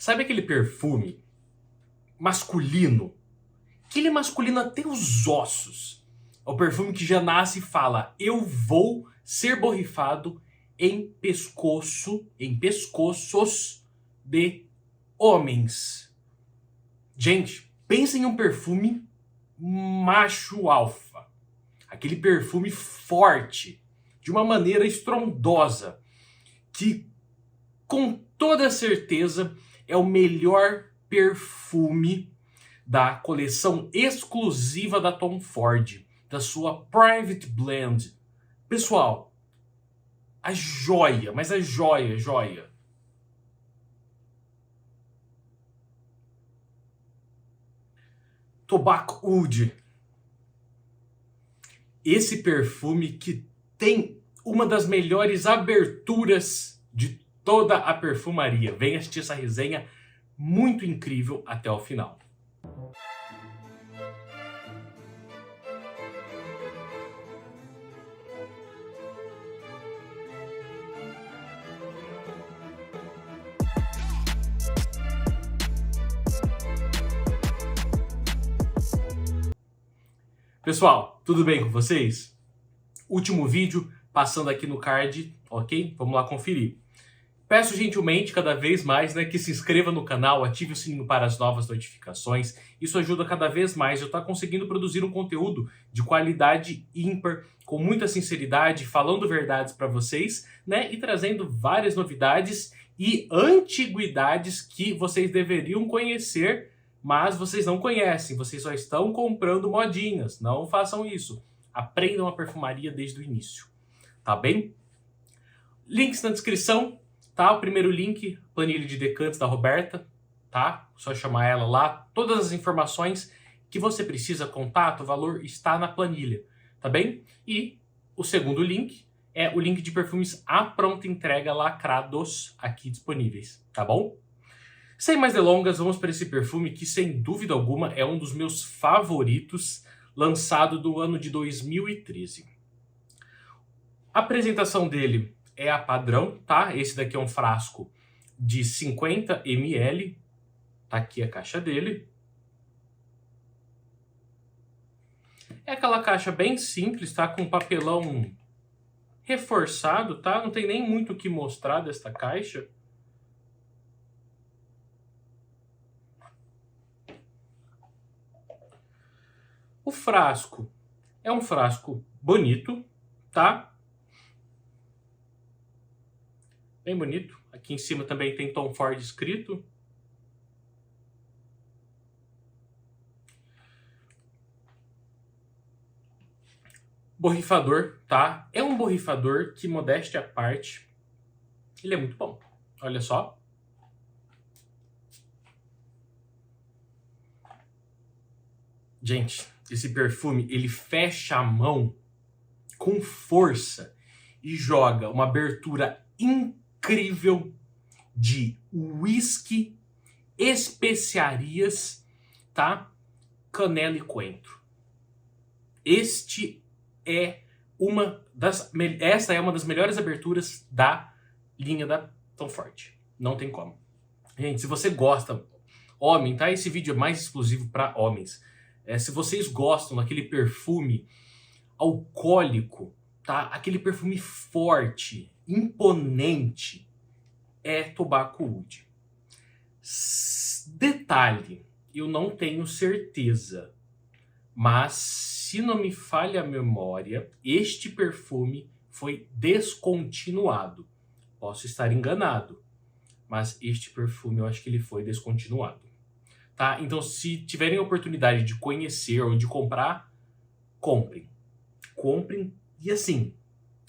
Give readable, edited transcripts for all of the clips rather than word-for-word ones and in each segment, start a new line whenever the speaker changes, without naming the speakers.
Sabe aquele perfume masculino? Aquele masculino até os ossos. É o perfume que já nasce e fala: eu vou ser borrifado em pescoços de homens. Gente, pensa em um perfume macho alfa. Aquele perfume forte, de uma maneira estrondosa, que com toda certeza é o melhor perfume da coleção exclusiva da Tom Ford, da sua Private Blend. Pessoal, a joia, mas a joia. Tobacco Oud. Esse perfume que tem uma das melhores aberturas de toda a perfumaria. Venha assistir essa resenha muito incrível até o final. Pessoal, tudo bem com vocês? Último vídeo passando aqui no card, ok? Vamos lá conferir. Peço gentilmente cada vez mais que se inscreva no canal, ative o sininho para as novas notificações. Isso ajuda cada vez mais eu estar conseguindo produzir um conteúdo de qualidade ímpar, com muita sinceridade, falando verdades para vocês, e trazendo várias novidades e antiguidades que vocês deveriam conhecer, mas vocês não conhecem, vocês só estão comprando modinhas. Não façam isso. Aprendam a perfumaria desde o início, tá bem? Links na descrição. Tá, o primeiro link, planilha de decantes da Roberta, tá? Só chamar ela lá. Todas as informações que você precisa, contato, valor, está na planilha, tá bem? E o segundo link é o link de perfumes à pronta entrega lacrados aqui disponíveis, tá bom? Sem mais delongas, vamos para esse perfume que, sem dúvida alguma, é um dos meus favoritos, lançado do ano de 2013. A apresentação dele é a padrão, tá? Esse daqui é um frasco de 50 ml. Tá aqui a caixa dele. É aquela caixa bem simples, tá? Com papelão reforçado, tá? Não tem nem muito o que mostrar desta caixa. O frasco é um frasco bonito, tá? Bem bonito. Aqui em cima também tem Tom Ford escrito. Borrifador, tá? É um borrifador que, modéstia à parte, ele é muito bom. Olha só. Gente, esse perfume, ele fecha a mão com força e joga uma abertura incrível de whisky, especiarias, tá? Canela e coentro. Essa é uma das melhores aberturas da linha da Tom Ford. Não tem como. Gente, se você gosta, homem, tá? Esse vídeo é mais exclusivo para homens. Se vocês gostam daquele perfume alcoólico, tá? Aquele perfume forte, imponente, é Tobacco Oud. Detalhe, eu não tenho certeza, mas se não me falha a memória, este perfume foi descontinuado. Posso estar enganado, mas este perfume eu acho que ele foi descontinuado. Tá? Então, se tiverem a oportunidade de conhecer ou de comprar, comprem. Comprem e assim,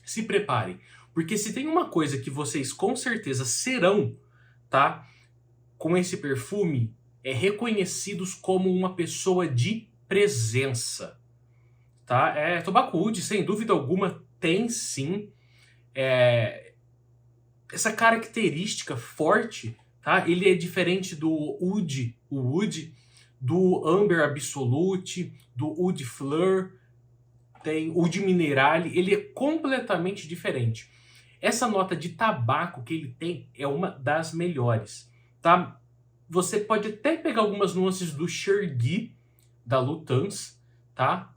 se preparem. Porque se tem uma coisa que vocês com certeza serão, tá? Com esse perfume, é reconhecidos como uma pessoa de presença, tá? Tobacco Oud, sem dúvida alguma, tem sim essa característica forte, tá? Ele é diferente do Oud, do Amber Absolute, do Oud Fleur, tem Oud Minerale, ele é completamente diferente. Essa nota de tabaco que ele tem é uma das melhores, tá? Você pode até pegar algumas nuances do Chergui, da Lutancy, tá?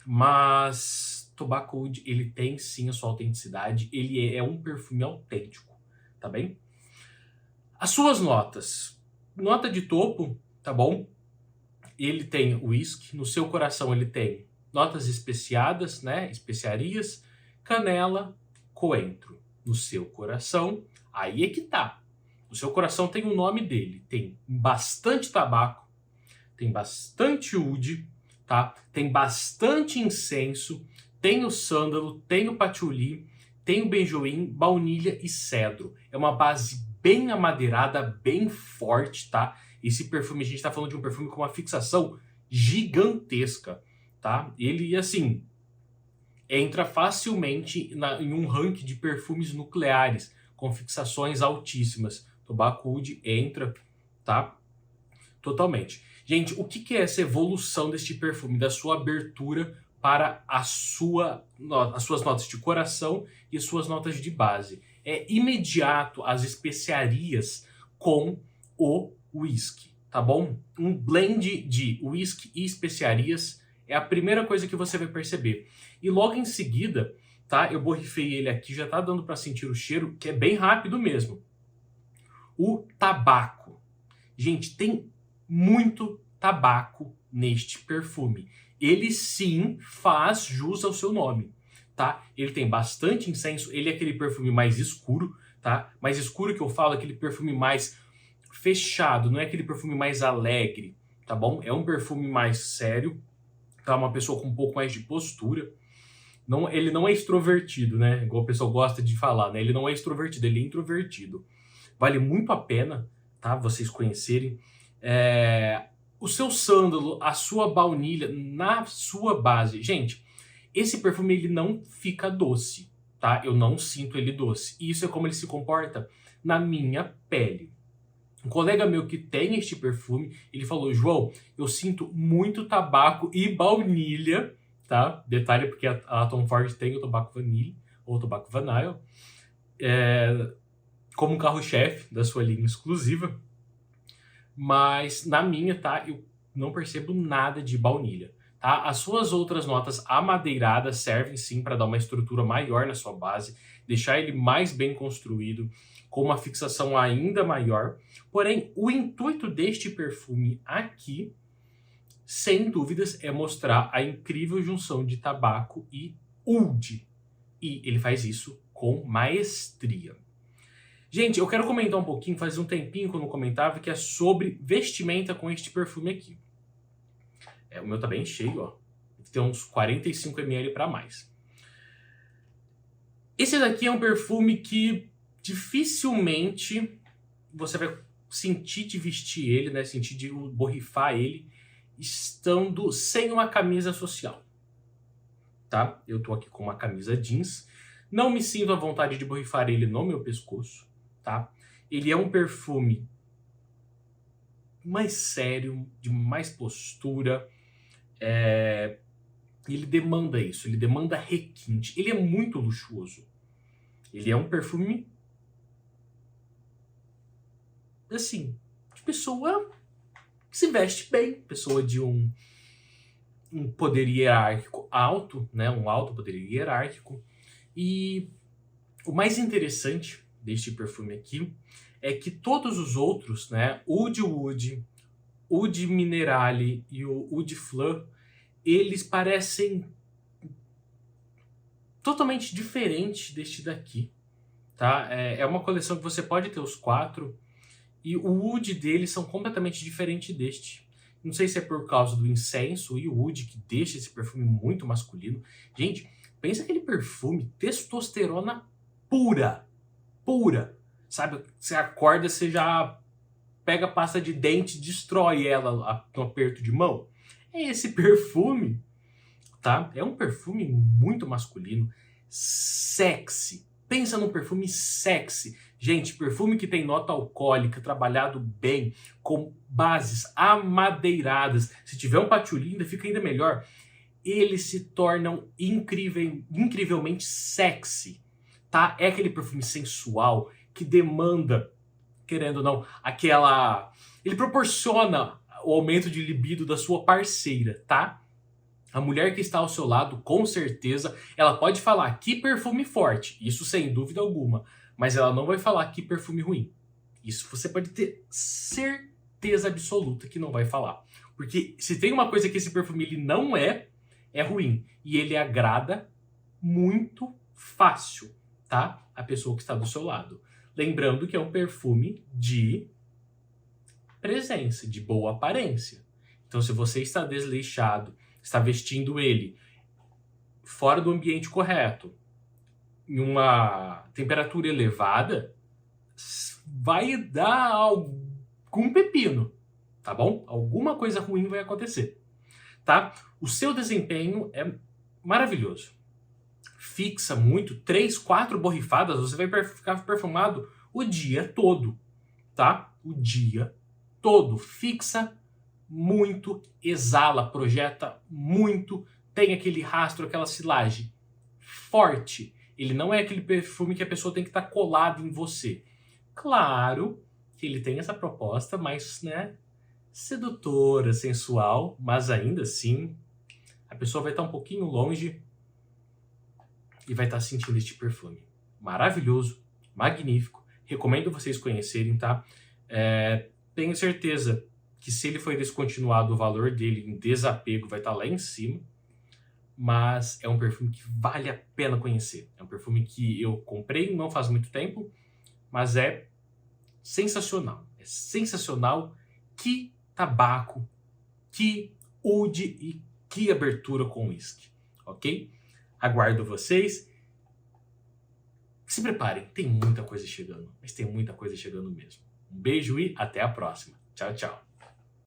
Mas Tobacco Oud, ele tem sim a sua autenticidade, ele é um perfume autêntico, tá bem? As suas notas. Nota de topo, tá bom? Ele tem whisky, no seu coração ele tem notas especiadas, né? Especiarias, canela, coentro. No seu coração, aí é que tá. O seu coração tem o nome dele, tem bastante tabaco, tem bastante oud, tá? Tem bastante incenso, tem o sândalo, tem o patchouli, tem o benjoim, baunilha e cedro. É uma base bem amadeirada, bem forte, tá? Esse perfume, a gente tá falando de um perfume com uma fixação gigantesca, tá? Ele, assim, entra facilmente em um ranking de perfumes nucleares, com fixações altíssimas. Tobacco Oud entra, tá? Totalmente. Gente, o que é essa evolução deste perfume, da sua abertura para as suas notas de coração e as suas notas de base? É imediato as especiarias com o whisky, tá bom? Um blend de whisky e especiarias é a primeira coisa que você vai perceber. E logo em seguida, tá? Eu borrifei ele aqui, já tá dando para sentir o cheiro, que é bem rápido mesmo. O tabaco. Gente, tem muito tabaco neste perfume. Ele sim faz jus ao seu nome, tá? Ele tem bastante incenso, ele é aquele perfume mais escuro, tá? Mais escuro que eu falo, aquele perfume mais fechado, não é aquele perfume mais alegre, tá bom? É um perfume mais sério, tá? Uma pessoa com um pouco mais de postura. Não, ele não é extrovertido, né? Igual o pessoal gosta de falar, né? Ele não é extrovertido, ele é introvertido. Vale muito a pena, tá? Vocês conhecerem. O seu sândalo, a sua baunilha na sua base. Gente, esse perfume ele não fica doce, tá? Eu não sinto ele doce. E isso é como ele se comporta na minha pele. Um colega meu que tem este perfume, ele falou: João, eu sinto muito tabaco e baunilha, tá? Detalhe porque a Tom Ford tem o tabaco vanilla, ou tabaco vanilla, como carro-chefe da sua linha exclusiva. Mas na minha, tá? Eu não percebo nada de baunilha, tá? As suas outras notas amadeiradas servem sim para dar uma estrutura maior na sua base, deixar ele mais bem construído, com uma fixação ainda maior. Porém, o intuito deste perfume aqui, sem dúvidas, é mostrar a incrível junção de tabaco e oud. E ele faz isso com maestria. Gente, eu quero comentar um pouquinho, faz um tempinho que eu não comentava, que é sobre vestimenta com este perfume aqui. O meu tá bem cheio, ó. Tem uns 45 ml para mais. Esse daqui é um perfume que dificilmente você vai sentir de vestir ele, né? Sentir de borrifar ele, estando sem uma camisa social. Tá? Eu tô aqui com uma camisa jeans. Não me sinto à vontade de borrifar ele no meu pescoço. Tá? Ele é um perfume mais sério, de mais postura. Ele demanda isso, ele demanda requinte. Ele é muito luxuoso. Ele é um perfume, assim, de pessoa que se veste bem, pessoa de um poder hierárquico alto, né? Um alto poder hierárquico. E o mais interessante deste perfume aqui é que todos os outros, né, Oud Wood, Oud Minerale e o Oud Fleur, eles parecem totalmente diferentes deste daqui, tá? É uma coleção que você pode ter os quatro e o Oud deles são completamente diferentes deste. Não sei se é por causa do incenso e o Oud que deixa esse perfume muito masculino. Gente, pensa aquele perfume testosterona pura. Pura. Sabe, você acorda, você já pega a pasta de dente e destrói ela no aperto de mão. É esse perfume, tá? É um perfume muito masculino, sexy. Pensa num perfume sexy. Gente, perfume que tem nota alcoólica, trabalhado bem, com bases amadeiradas. Se tiver um patchouli, ainda fica ainda melhor. Eles se tornam incrivelmente sexy, tá? É aquele perfume sensual que demanda querendo ou não, ele proporciona o aumento de libido da sua parceira, tá? A mulher que está ao seu lado, com certeza, ela pode falar que perfume forte, isso sem dúvida alguma, mas ela não vai falar que perfume ruim. Isso você pode ter certeza absoluta que não vai falar. Porque se tem uma coisa que esse perfume ele não é ruim. E ele agrada muito fácil, tá? A pessoa que está do seu lado. Lembrando que é um perfume de presença, de boa aparência. Então, se você está desleixado, está vestindo ele fora do ambiente correto, em uma temperatura elevada, vai dar algum pepino, tá bom? Alguma coisa ruim vai acontecer, tá? O seu desempenho é maravilhoso. Fixa muito, 3, 4 borrifadas, você vai ficar perfumado o dia todo, tá? O dia todo. Fixa muito, exala, projeta muito, tem aquele rastro, aquela silagem forte. Ele não é aquele perfume que a pessoa tem que estar colada em você. Claro que ele tem essa proposta mais, né, sedutora, sensual, mas ainda assim a pessoa vai estar um pouquinho longe e vai estar sentindo este perfume. Maravilhoso, magnífico. Recomendo vocês conhecerem, tá? Tenho certeza que se ele foi descontinuado, o valor dele em desapego vai estar lá em cima. Mas é um perfume que vale a pena conhecer. É um perfume que eu comprei não faz muito tempo, mas é sensacional. É sensacional. Que tabaco, que oud e que abertura com uísque, ok? Aguardo vocês. Se preparem, tem muita coisa chegando, mas tem muita coisa chegando mesmo. Um beijo e até a próxima. Tchau, tchau.